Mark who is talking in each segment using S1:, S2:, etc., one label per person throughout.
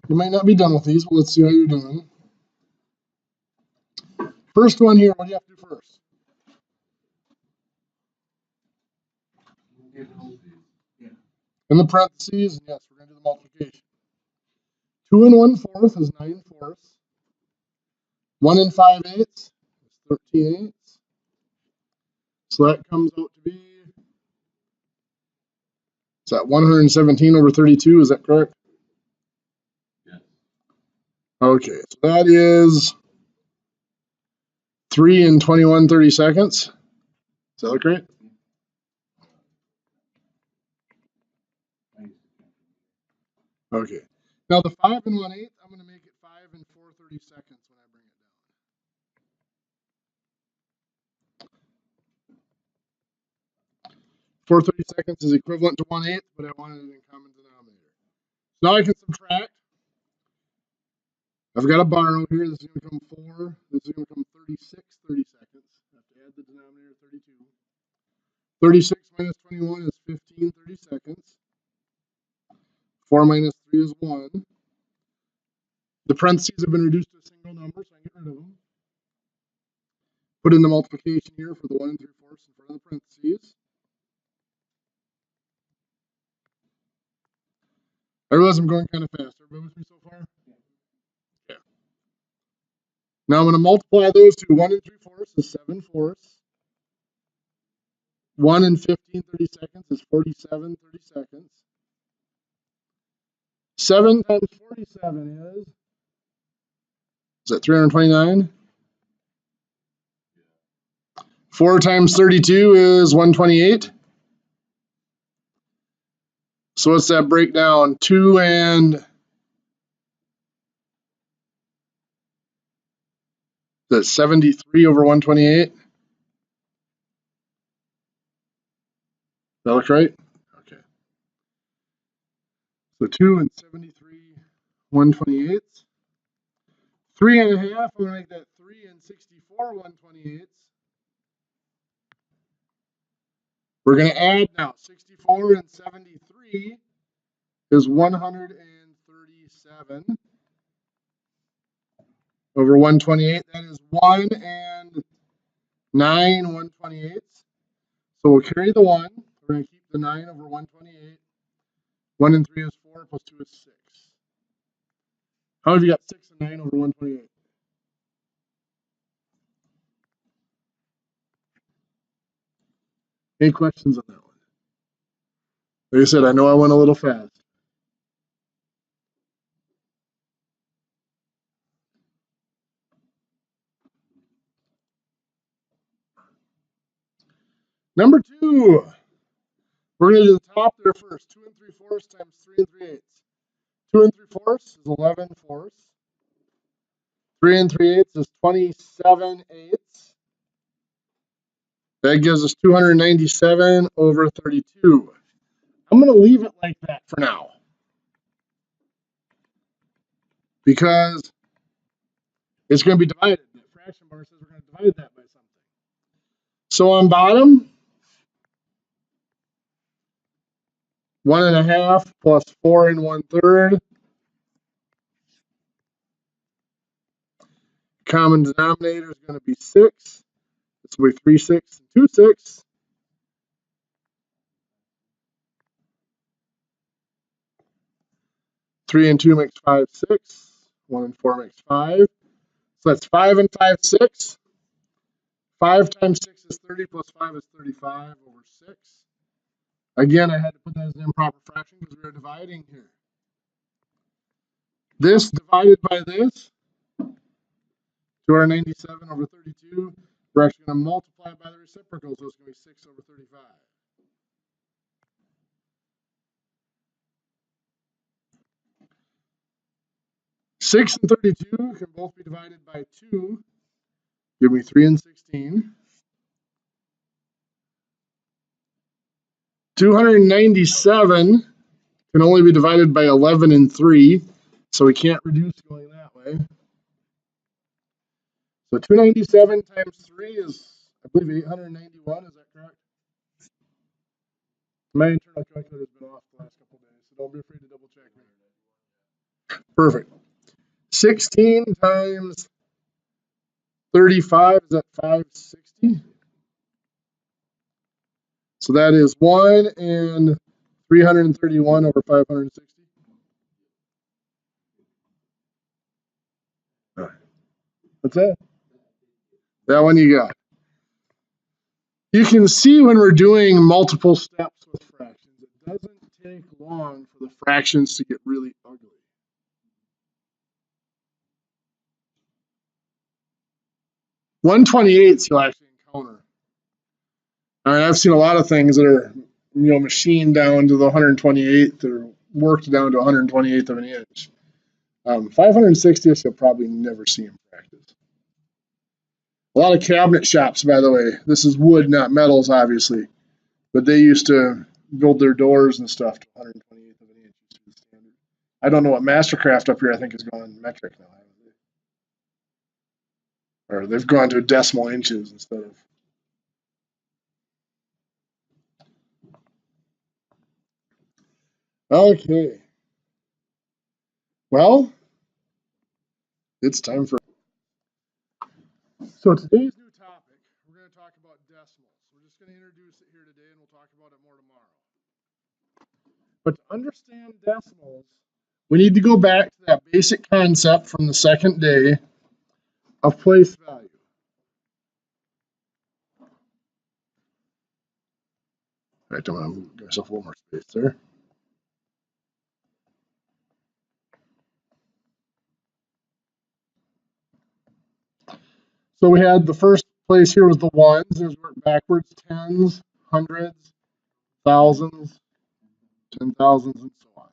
S1: You might not be done with these, but let's see how you're doing. First one here, what do you have to do first? In the parentheses, yes, we're going to do the multiplication. 2 and 1/4 is 9/4. 1 and 5/8 is 13/8. So that comes out to be, is that 117 over 32? Is that correct?
S2: Yes.
S1: Okay, so that is 3 and 21/32. Does that look right? Okay. Now the 5 and 1/8, I'm going to make it 5 and 4/32 when I bring it down. 4/32 is equivalent to 1/8, but I wanted it in common denominator. Now I can subtract. I've got a borrow here. This is going to become 4. This is going to become 36/32. I have to add the denominator 32. 36 minus 21 is 15/32. 4 minus 3 is 1. The parentheses have been reduced to a single number, so I get rid of them. Put in the multiplication here for the 1 3/4 in front of the parentheses. I realize I'm going kind of fast. Everybody with me so far? Yeah. Now I'm going to multiply those two. 1 3/4 is 7/4. 1 and 15/32 is 47/32. 7 times 47 is that 329? 4 times 32 is 128. So what's that breakdown? 2 and that's 73 over 128. That look right? Okay. So 2 and 73 128. 3 and a half, I'm gonna make that 3 and 64 128. We're gonna add now. 64 and 73 is 137 over 128. That is 1 and 9 128. So we'll carry the 1. We're going to keep the 9 over 128. 1 and 3 is 4, plus 2 is 6. How have you got 6 and 9 over 128? Any questions on that one? Like I said, I know I went a little fast. Number 2. We're going to do the top there first. 2 and 3/4 times 3 and 3/8. 2 and 3/4 is 11/4. 3 and 3/8 is 27/8. That gives us 297 over 32. I'm going to leave it like that for now, because it's going to be divided. The fraction bar says we're going to divide that by something. So on bottom, 1 1/2 plus 4 1/3. Common denominator is going to be 6. This will be 3 6 and 2 6. Three and 2 makes 5 6. 1 and 4 makes 5. So that's 5 and 5 6. 5 times 6 is 30, plus 5 is 35 over 6. Again, I had to put that as an improper fraction because we are dividing here. This divided by this, 297 over 32. We're actually going to multiply by the reciprocal, so it's going to be 6 over 35. Six and 32 can both be divided by 2. Give me 3 and 16. 297 can only be divided by 11 and 3, so we can't reduce going that way. So 297 times 3 is, I believe, 891. Is that correct? My internal calculator has been off the last couple of days, so don't be afraid to double check me. Perfect. 16 times 35 is at 560. So that is 1 and 331 over 560. All right. What's that? That one you got. You can see when we're doing multiple steps with fractions, it doesn't take long for the fractions to get really ugly. (1/28) you'll actually encounter. All right, I've seen a lot of things that are, machined down to the 128th or worked down to 128th of an inch. 560th you'll probably never see in practice. A lot of cabinet shops, by the way, this is wood, not metals, obviously, but they used to build their doors and stuff to 128th of an inch. I don't know what Mastercraft up here I think is going metric now. Or they've gone to decimal inches instead of. Okay. Well, it's time for. So today's new topic, we're going to talk about decimals. We're just going to introduce it here today and we'll talk about it more tomorrow. But to understand decimals, we need to go back to that basic concept from the second day of place value. In fact, I'm going to give myself a little more space there. So we had the first place here was the ones. There's work backwards, tens, hundreds, thousands, 10,000s, and so on.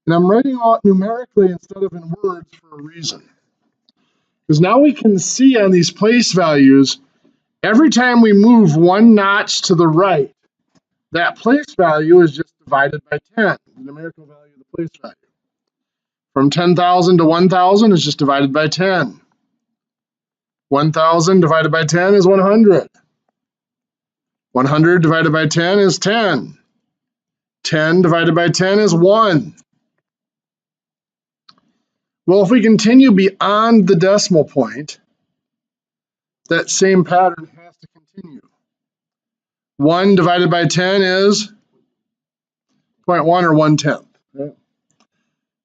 S1: And I'm writing out numerically instead of in words for a reason. Because now we can see on these place values, every time we move one notch to the right, that place value is just divided by 10, the numerical value of the place value. From 10,000 to 1,000 is just divided by 10. 1,000 divided by 10 is 100. 100 divided by 10 is 10. 10 divided by 10 is 1. Well, if we continue beyond the decimal point, that same pattern has to continue. 1 divided by 10 is 0.1 or 1/10.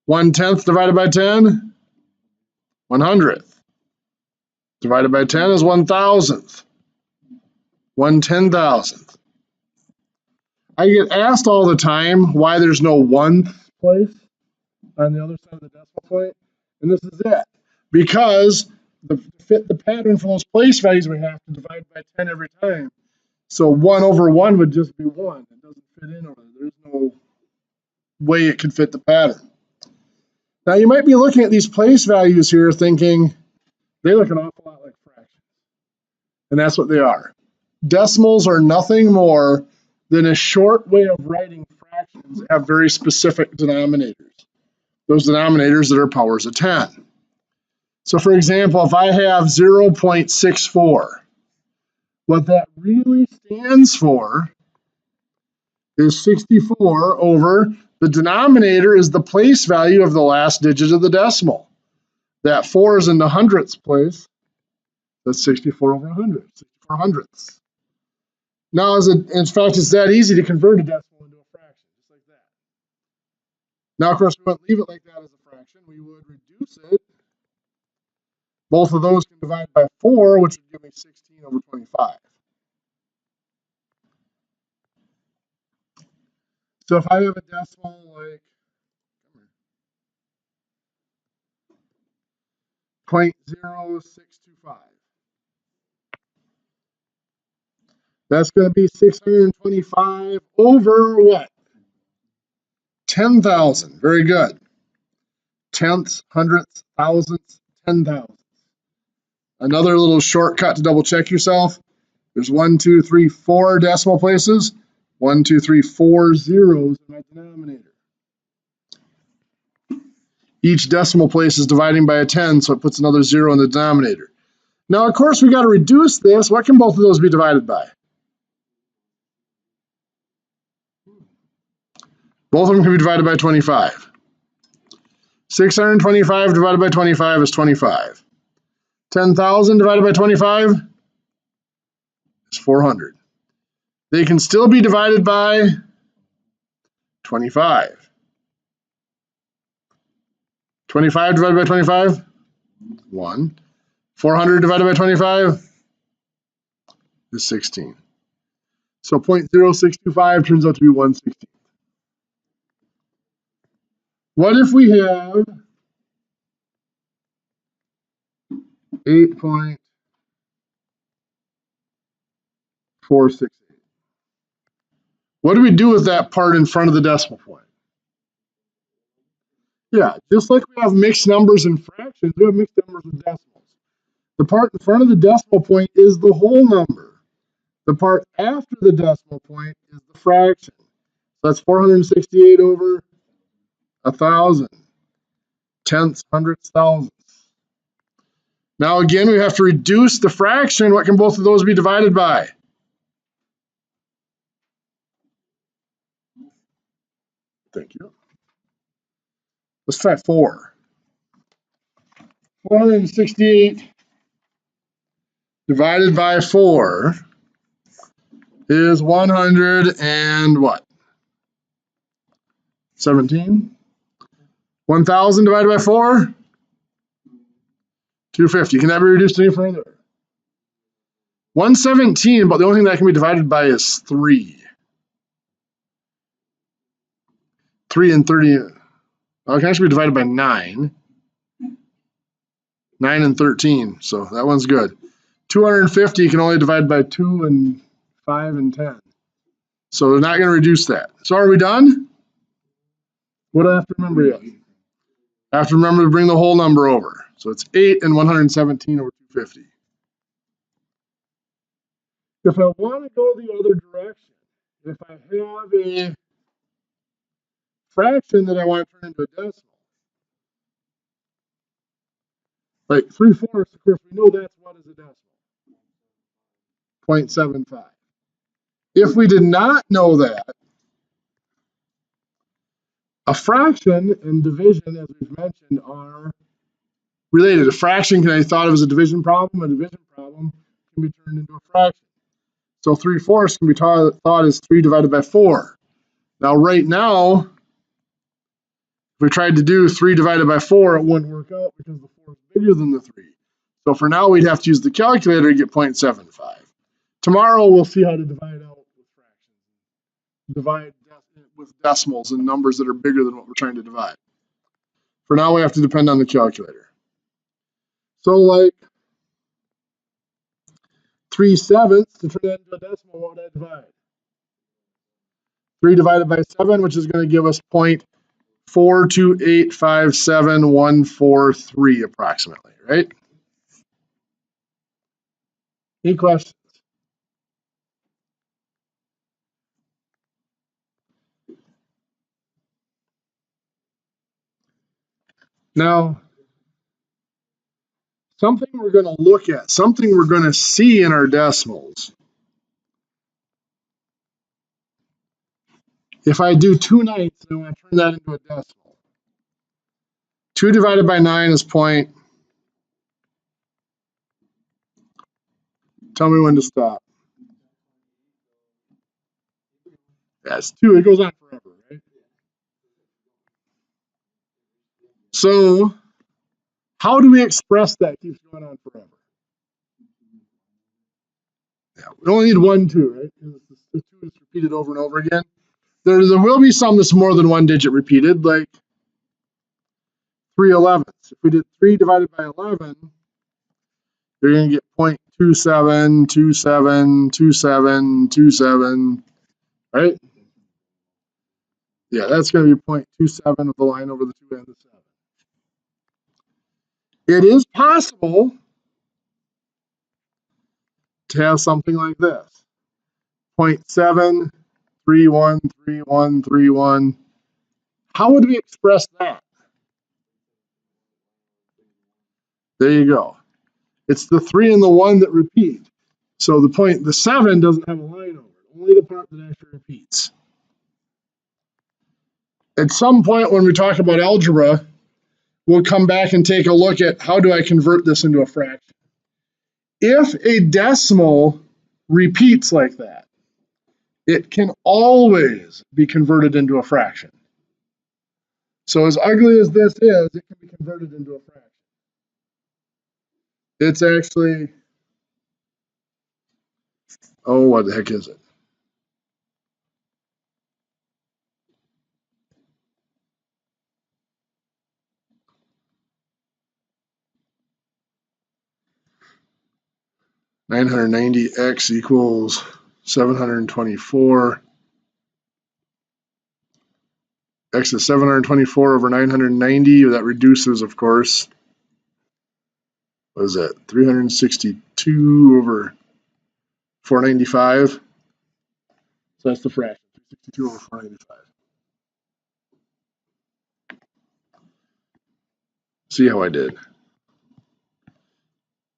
S1: 1/10 divided by 10, 100th. Divided by 10 is 1,000th. 1/10,000th. I get asked all the time why there's no 1th place on the other side of the decimal point, and this is it. Because to fit the pattern for those place values, we have to divide by 10 every time. So 1 over 1 would just be 1. It doesn't fit in over there. There's no way it could fit the pattern. Now you might be looking at these place values here thinking they look an awful lot like fractions. And that's what they are. Decimals are nothing more than a short way of writing fractions that have very specific denominators. Those denominators that are powers of 10. So for example, if I have 0.64, what that really stands for is 64 over the denominator is the place value of the last digit of the decimal. That 4 is in the hundredths place. That's 64 over 100, 64 hundredths. Now, in fact, it's that easy to convert a decimal into a fraction, just like that. Now, of course, we wouldn't leave it like that as a fraction. We would reduce it. Both of those can divide by 4, which would give me 16 over 25. So if I have a decimal like 0.0625, that's going to be 625 over what? 10,000. Very good. Tenths, hundredths, thousandths, 10,000. Another little shortcut to double check yourself. There's 1, 2, 3, 4 decimal places. 1, 2, 3, 4 zeros in my denominator. Each decimal place is dividing by a 10, so it puts another 0 in the denominator. Now, of course, we got to reduce this. What can both of those be divided by? Both of them can be divided by 25. 625 divided by 25 is 25. 10,000 divided by 25 is 400. They can still be divided by 25. 25 divided by 25, 1. 400 divided by 25 is 16. So 0.0625 turns out to be 1/16. What if we have 8.468? What do we do with that part in front of the decimal point? Yeah, just like we have mixed numbers and fractions, we have mixed numbers with decimals. The part in front of the decimal point is the whole number. The part after the decimal point is the fraction. So that's 468 over 1,000. Tenths, hundredths, thousandths. Now again, we have to reduce the fraction. What can both of those be divided by? Thank you. Let's try 4. 468 divided by 4 is 100 and what? 17. 1,000 divided by 4? 250. Can that be reduced any further? 117, but the only thing that can be divided by is 3. 3 and 30. Well, it can actually be divided by 9. 9 and 13, so that one's good. 250 can only divide by 2 and 5 and 10. So they're not going to reduce that. So are we done? What do I have to remember yet? I have to remember to bring the whole number over. So it's 8 and 117 over 250. If I want to go the other direction, if I have a fraction that I want to turn into a decimal, like 3/4, of course, we know that's what is a decimal. 0.75. If we did not know that, a fraction and division, as we've mentioned, are related. A fraction can be thought of as a division problem. A division problem can be turned into a fraction. So 3/4 can be thought as 3 divided by 4. Now, right now, if we tried to do 3 divided by 4, it wouldn't work out because the 4 is bigger than the 3. So for now, we'd have to use the calculator to get 0.75. Tomorrow, we'll see how to divide out with fractions. Divide with decimals and numbers that are bigger than what we're trying to divide. For now, we have to depend on the calculator. So like 3/7 to turn that into a decimal, what would I divide? 3 divided by 7, which is going to give us 0.42857,143 approximately, right? Any questions? Now, something we're going to look at, something we're going to see in our decimals. If I do 2/9, I want to turn that into a decimal. 2 divided by 9 is point. Tell me when to stop. That's 2. It goes on forever, right? So, how do we express that keeps going on forever? Yeah, we only need 1 2, right? Because the 2 is repeated over and over again. There will be some that's more than 1 digit repeated, like 3/11. If we did 3 divided by 11, you're going to get 0.27272727, right? Yeah, that's going to be 0.27 of the line over the 2 and the 7. It is possible to have something like this. 0.7313131. How would we express that? There you go. It's the 3 and the 1 that repeat. So the 7 doesn't have a line over it, only the part that actually repeats. At some point when we talk about algebra, we'll come back and take a look at how do I convert this into a fraction. If a decimal repeats like that, it can always be converted into a fraction. So as ugly as this is, it can be converted into a fraction. It's actually, oh, what the heck is it? (990x equals 724). X is 724 over 990. That reduces, of course. What is that? 362 over 495. So that's the fraction. 362 over 495. See how I did.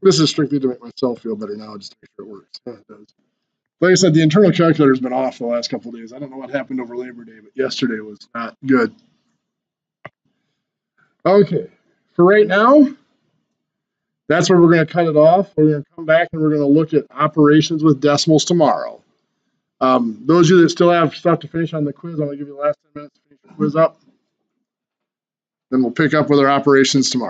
S1: This is strictly to make myself feel better now, just to make sure it works. Yeah, it does. Like I said, the internal calculator's been off the last couple of days. I don't know what happened over Labor Day, but yesterday was not good. Okay, for right now, that's where we're going to cut it off. We're going to come back and we're going to look at operations with decimals tomorrow. Those of you that still have stuff to finish on the quiz, I'm going to give you the last 10 minutes to finish the quiz up. Then we'll pick up with our operations tomorrow.